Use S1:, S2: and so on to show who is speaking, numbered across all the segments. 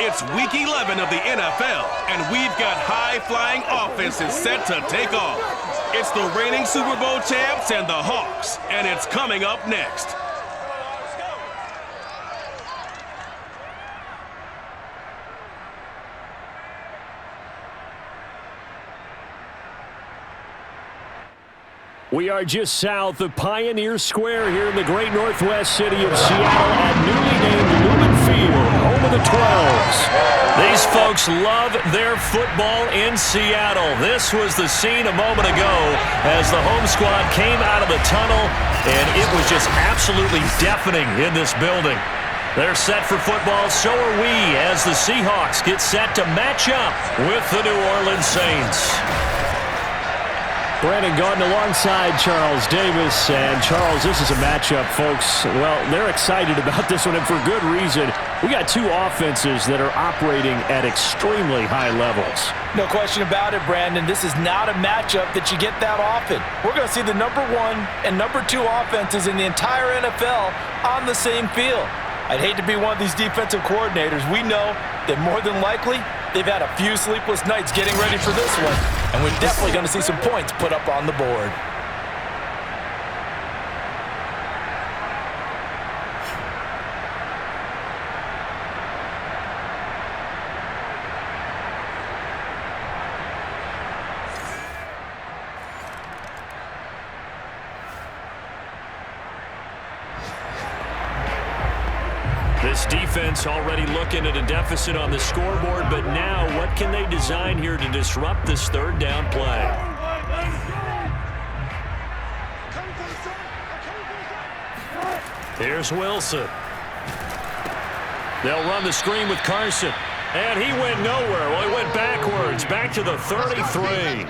S1: It's Week 11 of the NFL, and we've got high-flying offenses set to take off. It's the reigning Super Bowl champs and the Hawks, and it's coming up next.
S2: We are just south of Pioneer Square here in the great northwest city of Seattle at newly named Lumen Field, home of the 12s. These folks love their football in Seattle. This was the scene a moment ago as the home squad came out of the tunnel, and it was just absolutely deafening in this building. They're set for football, so are we, as the Seahawks get set to match up with the New Orleans Saints. Brandon Gaudin alongside Charles Davis. And Charles, this is a matchup, folks. Well, they're excited about this one, and for good reason. We got two offenses that are operating at extremely high levels.
S3: No question about it, Brandon. This is not a matchup that you get that often. We're going to see the number 1 and number 2 offenses in the entire NFL on the same field. I'd hate to be one of these defensive coordinators. We know that more than likely they've had a few sleepless nights getting ready for this one, and we're definitely going to see some points put up on the board.
S2: This defense already looking at a deficit on the scoreboard, but now what can they design here to disrupt this third down play? Here's Wilson. They'll run the screen with Carson. And he went nowhere. Well, he went backwards, back to the 33.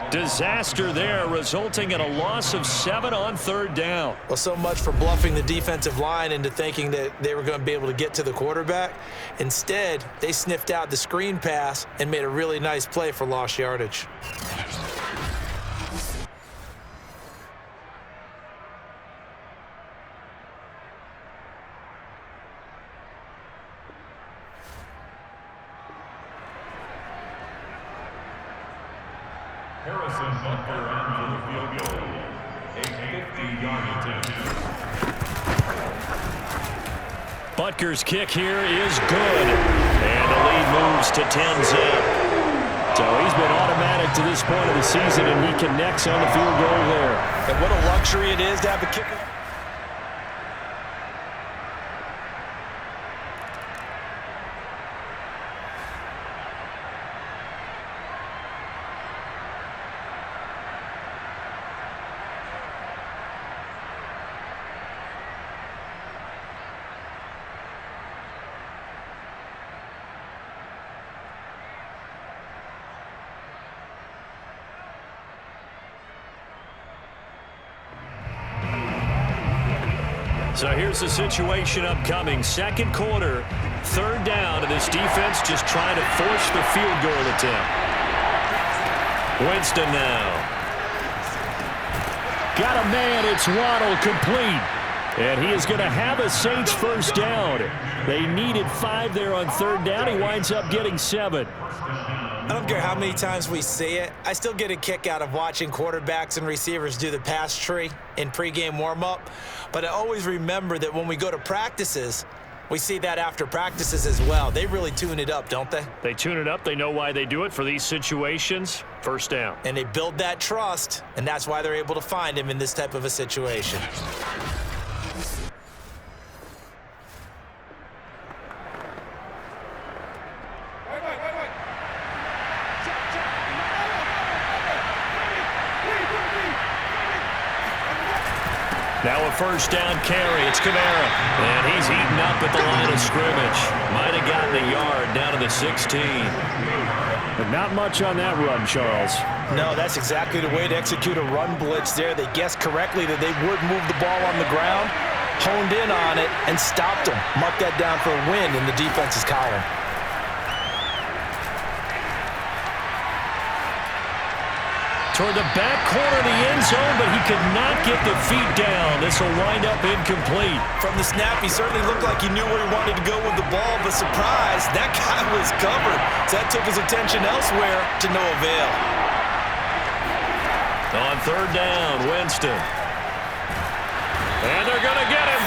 S2: Disaster there, resulting in a loss of 7 on third down.
S3: Well, so much for bluffing the defensive line into thinking that they were going to be able to get to the quarterback. Instead, they sniffed out the screen pass and made a really nice play for lost yardage.
S2: Butker's kick here is good, and the lead moves to 10-zip. So he's been automatic to this point of the season, and he connects on the field goal there.
S3: And what a luxury it is to have a kicker.
S2: So here's the situation upcoming. Second quarter, third down, and this defense just trying to force the field goal attempt. Winston now. Got a man, it's Waddle, complete. And he is going to have a Saints first down. They needed 5 there on third down. He winds up getting 7.
S3: I don't care how many times we see it. I still get a kick out of watching quarterbacks and receivers do the pass tree in pregame warm-up. But I always remember that when we go to practices, we see that after practices as well. They really tune it up, don't they?
S2: They tune it up. They know why they do it for these situations. First down.
S3: And they build that trust, and that's why they're able to find him in this type of a situation.
S2: Now a first down carry. It's Kamara. And he's eaten up at the line of scrimmage. Might have gotten a yard down to the 16. But not much on that run, Charles.
S3: No, that's exactly the way to execute a run blitz there. They guessed correctly that they would move the ball on the ground, honed in on it, and stopped them. Mark that down for a win in the defense's column.
S2: toward the back corner of the end zone, but he could not get the feet down. This will wind up incomplete.
S3: From the snap, he certainly looked like he knew where he wanted to go with the ball, but surprise, that guy was covered. So that took his attention elsewhere to no avail.
S2: On third down, Winston. And they're going to get him.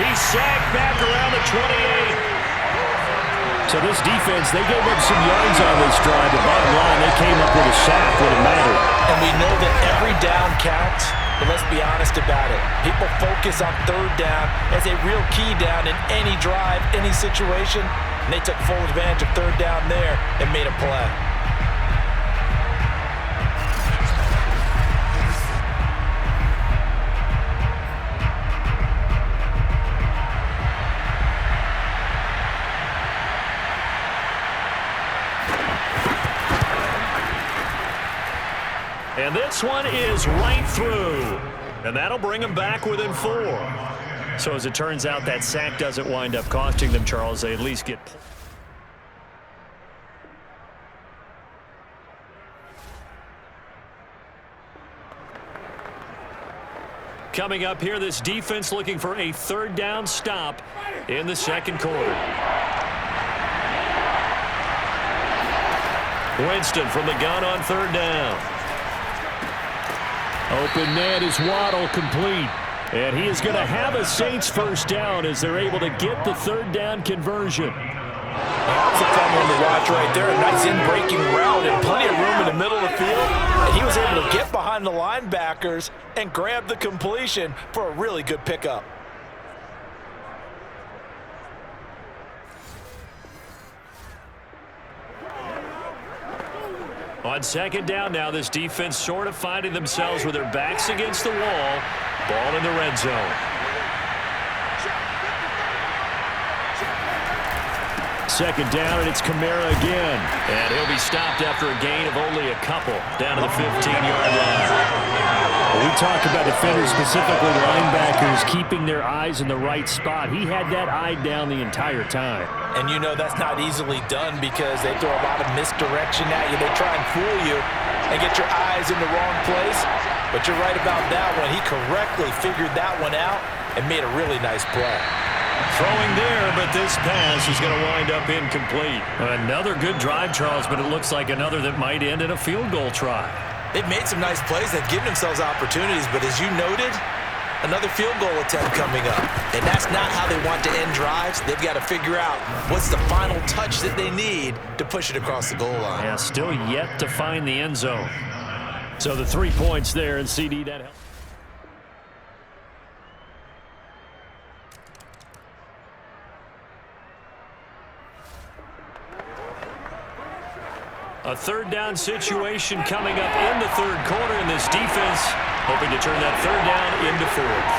S2: He's sacked back around the 28. So this defense, they gave up some yards on this drive. The bottom line, they came up with a sack when it mattered.
S3: And we know that every down counts, but let's be honest about it. People focus on third down as a real key down in any drive, any situation. And they took full advantage of third down there and made a play.
S2: And this one is right through. And that'll bring them back within 4. So as it turns out, that sack doesn't wind up costing them, Charles. They at least get... Coming up here, this defense looking for a third down stop in the second quarter. Winston from the gun on third down. Open net is Waddle, complete. And he is going to have a Saints first down as they're able to get the third down conversion.
S3: That's a fun one to watch right there. A nice in-breaking route and plenty of room in the middle of the field. And he was able to get behind the linebackers and grab the completion for a really good pickup.
S2: On second down now, this defense sort of finding themselves with their backs against the wall. Ball in the red zone. Second down, and it's Kamara again. And he'll be stopped after a gain of only a couple down to the 15-yard line. We talk about defenders, specifically linebackers, keeping their eyes in the right spot. He had that eye down the entire time.
S3: And you know that's not easily done because they throw a lot of misdirection at you. They try and fool you and get your eyes in the wrong place. But you're right about that one. He correctly figured that one out and made a really nice play.
S2: Throwing there, but this pass is going to wind up incomplete. Another good drive, Charles, but it looks like another that might end in a field goal try.
S3: They've made some nice plays. They've given themselves opportunities, but as you noted, another field goal attempt coming up. And that's not how they want to end drives. They've got to figure out what's the final touch that they need to push it across the goal line.
S2: Yeah, still yet to find the end zone. So the 3 points there, and CD, that helps. A third down situation coming up in the third quarter, and this defense hoping to turn that third down into fourth.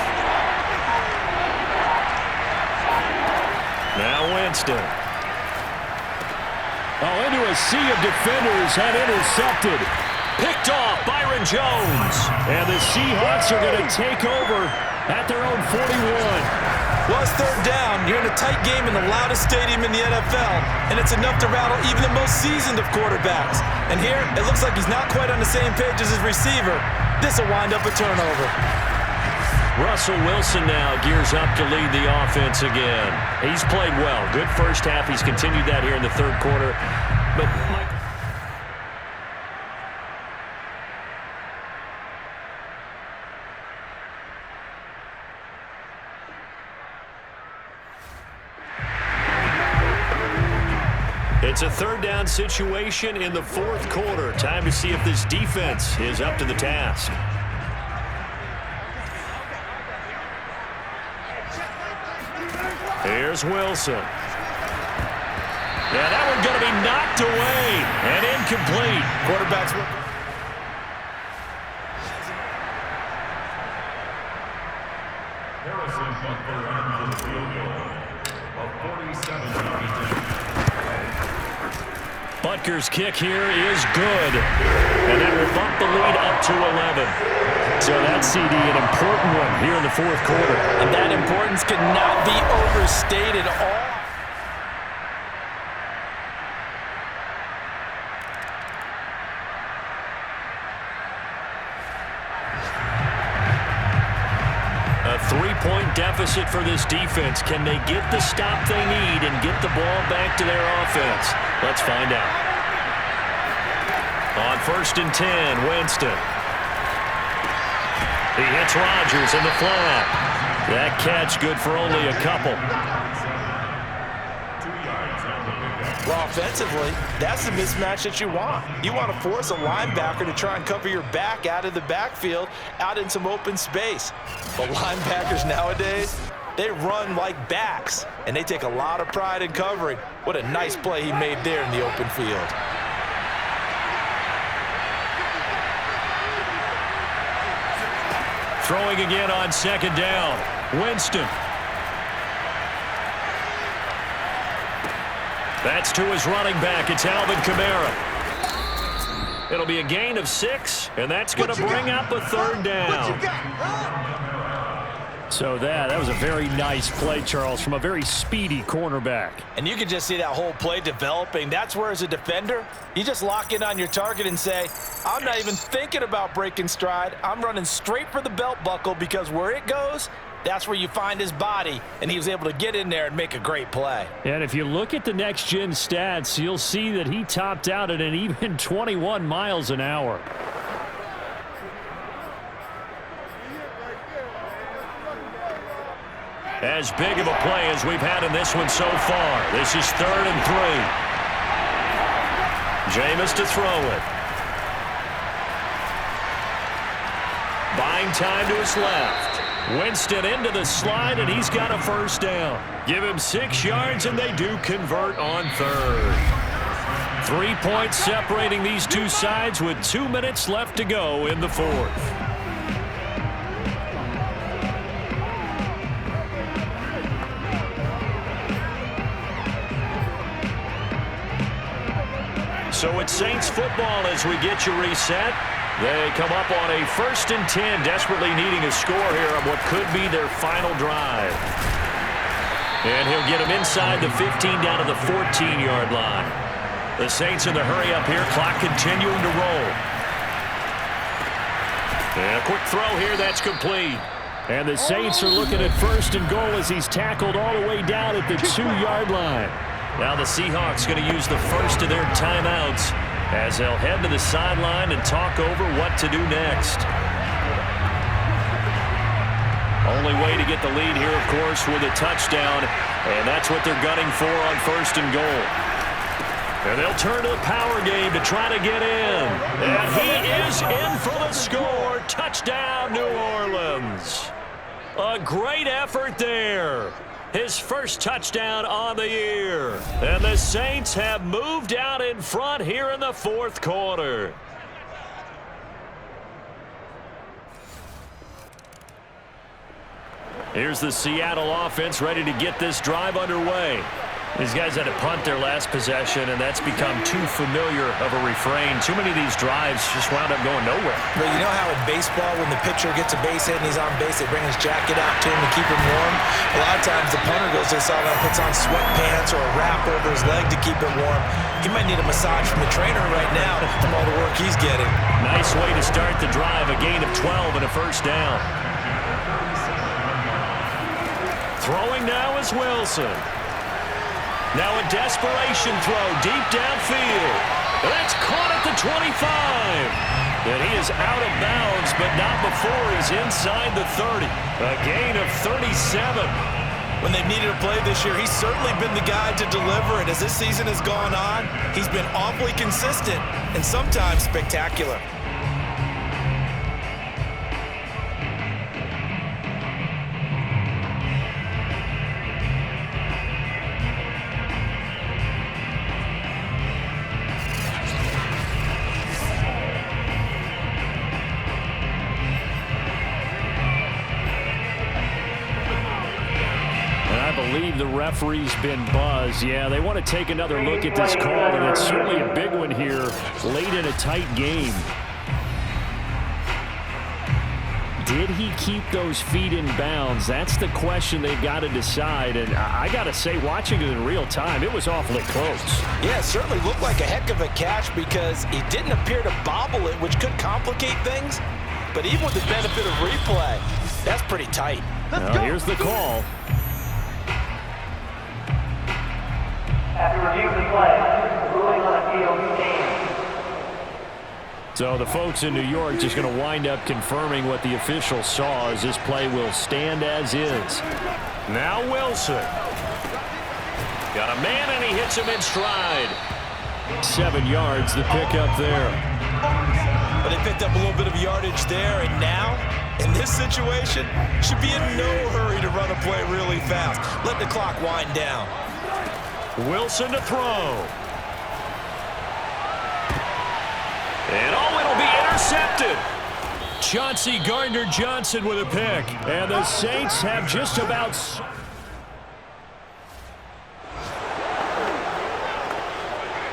S2: Now Winston. Oh, into a sea of defenders, had intercepted. Picked off Byron Jones. And the Seahawks are going to take over at their own 41.
S3: Well, it's third down. You're in a tight game in the loudest stadium in the NFL, and it's enough to rattle even the most seasoned of quarterbacks. And here, it looks like he's not quite on the same page as his receiver. This will wind up a turnover.
S2: Russell Wilson now gears up to lead the offense again. He's played well. Good first half. He's continued that here in the third quarter. But Mike... It's a third down situation in the fourth quarter. Time to see if this defense is up to the task. Here's Wilson. Yeah, that one's going to be knocked away and incomplete.
S3: Quarterback's
S2: Butker's kick here is good. And that will bump the lead up to 11. So that's CD, an important one here in the fourth quarter.
S3: And that importance cannot be overstated all.
S2: 3-point deficit for this defense. Can they get the stop they need and get the ball back to their offense? Let's find out. On 1st and 10, Winston. He hits Rodgers in the flat. That catch good for only a couple.
S3: Well, offensively, that's the mismatch that you want. You want to force a linebacker to try and cover your back out of the backfield, out in some open space. But linebackers nowadays, they run like backs, and they take a lot of pride in covering. What a nice play he made there in the open field.
S2: Throwing again on 2nd down. Winston. That's to his running back. It's Alvin Kamara. It'll be a gain of 6, and that's going to bring up a 3rd down. So that was a very nice play, Charles, from a very speedy cornerback.
S3: And you can just see that whole play developing. That's where, as a defender, you just lock in on your target and say, I'm not even thinking about breaking stride. I'm running straight for the belt buckle, because where it goes, that's where you find his body, and he was able to get in there and make a great play.
S2: And if you look at the next-gen stats, you'll see that he topped out at an even 21 miles an hour. As big of a play as we've had in this one so far. This is 3rd and 3. Jameis to throw it. Buying time to his left. Winston into the slide, and he's got a 1st down. Give him 6 yards, and they do convert on 3rd. 3 points separating these two sides with 2 minutes left to go in the 4th. So it's Saints football as we get you reset. They come up on a 1st and 10, desperately needing a score here on what could be their final drive. And he'll get him inside the 15 down to the 14-yard line. The Saints in the hurry up here, clock continuing to roll. And a quick throw here, that's complete. And the Saints are looking at 1st and goal as he's tackled all the way down at the 2-yard line. Now the Seahawks going to use the first of their timeouts as they'll head to the sideline and talk over what to do next. Only way to get the lead here, of course, with a touchdown, and that's what they're gunning for on 1st and goal. And they'll turn to the power game to try to get in. And he is in for the score. Touchdown, New Orleans. A great effort there. His first touchdown on the year. And the Saints have moved out in front here in the 4th quarter. Here's the Seattle offense ready to get this drive underway. These guys had to punt their last possession, and that's become too familiar of a refrain. Too many of these drives just wound up going nowhere.
S3: But you know how in baseball, when the pitcher gets a base hit and he's on base, they bring his jacket out to him to keep him warm? A lot of times the punter goes to the sideline, puts on sweatpants or a wrap over his leg to keep it warm. He might need a massage from the trainer right now from all the work he's getting.
S2: Nice way to start the drive, a gain of 12 and a 1st down. Throwing now is Wilson. Now a desperation throw deep downfield. That's caught at the 25. And he is out of bounds, but not before he's inside the 30. A gain of 37.
S3: When they've needed a play this year, he's certainly been the guy to deliver. And as this season has gone on, he's been awfully consistent and sometimes spectacular.
S2: The referee's been buzzed. Yeah, they want to take another look at this call, and it's certainly a big one here late in a tight game. Did he keep those feet in bounds? That's the question they've got to decide. And I got to say, watching it in real time, it was awfully close.
S3: Yeah, it certainly looked like a heck of a catch because he didn't appear to bobble it, which could complicate things. But even with the benefit of replay, That's pretty tight.
S2: Now, here's the call.
S4: After review of the play, ruling on a game.
S2: So the folks in New York just going to wind up confirming what the official saw, as this play will stand as is. Now Wilson. Got a man, and he hits him in stride. 7 yards, the pickup there.
S3: But they picked up a little bit of yardage there, and now, in this situation, should be in no hurry to run a play really fast. Let the clock wind down.
S2: Wilson to throw. And it'll be intercepted. Chauncey Gardner-Johnson with a pick. And the Saints have just about...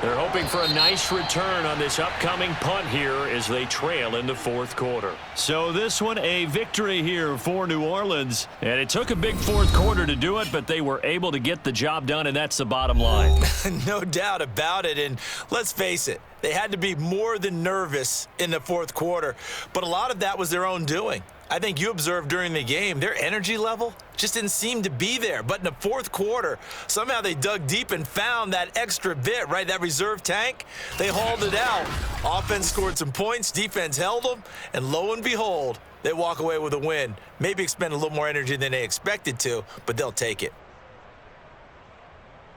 S2: They're hoping for a nice return on this upcoming punt here as they trail in the fourth quarter. So this one, a victory here for New Orleans. And it took a big fourth quarter to do it, but they were able to get the job done, and that's the bottom line.
S3: No doubt about it. And let's face it, they had to be more than nervous in the fourth quarter. But a lot of that was their own doing. I think you observed during the game, their energy level just didn't seem to be there. But in the fourth quarter, somehow they dug deep and found that extra bit, right? That reserve tank. They hauled it out. Offense scored some points. Defense held them. And lo and behold, they walk away with a win. Maybe expend a little more energy than they expected to, but they'll take it.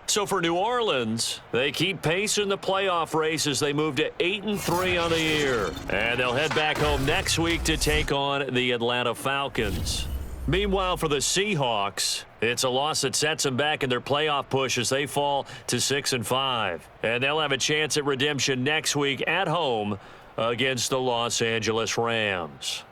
S2: So for New Orleans, they keep pace in the playoff race as they move to 8-3 on the year. And they'll head back home next week to take on the Atlanta Falcons. Meanwhile, for the Seahawks, it's a loss that sets them back in their playoff push as they fall to 6-5. And they'll have a chance at redemption next week at home against the Los Angeles Rams.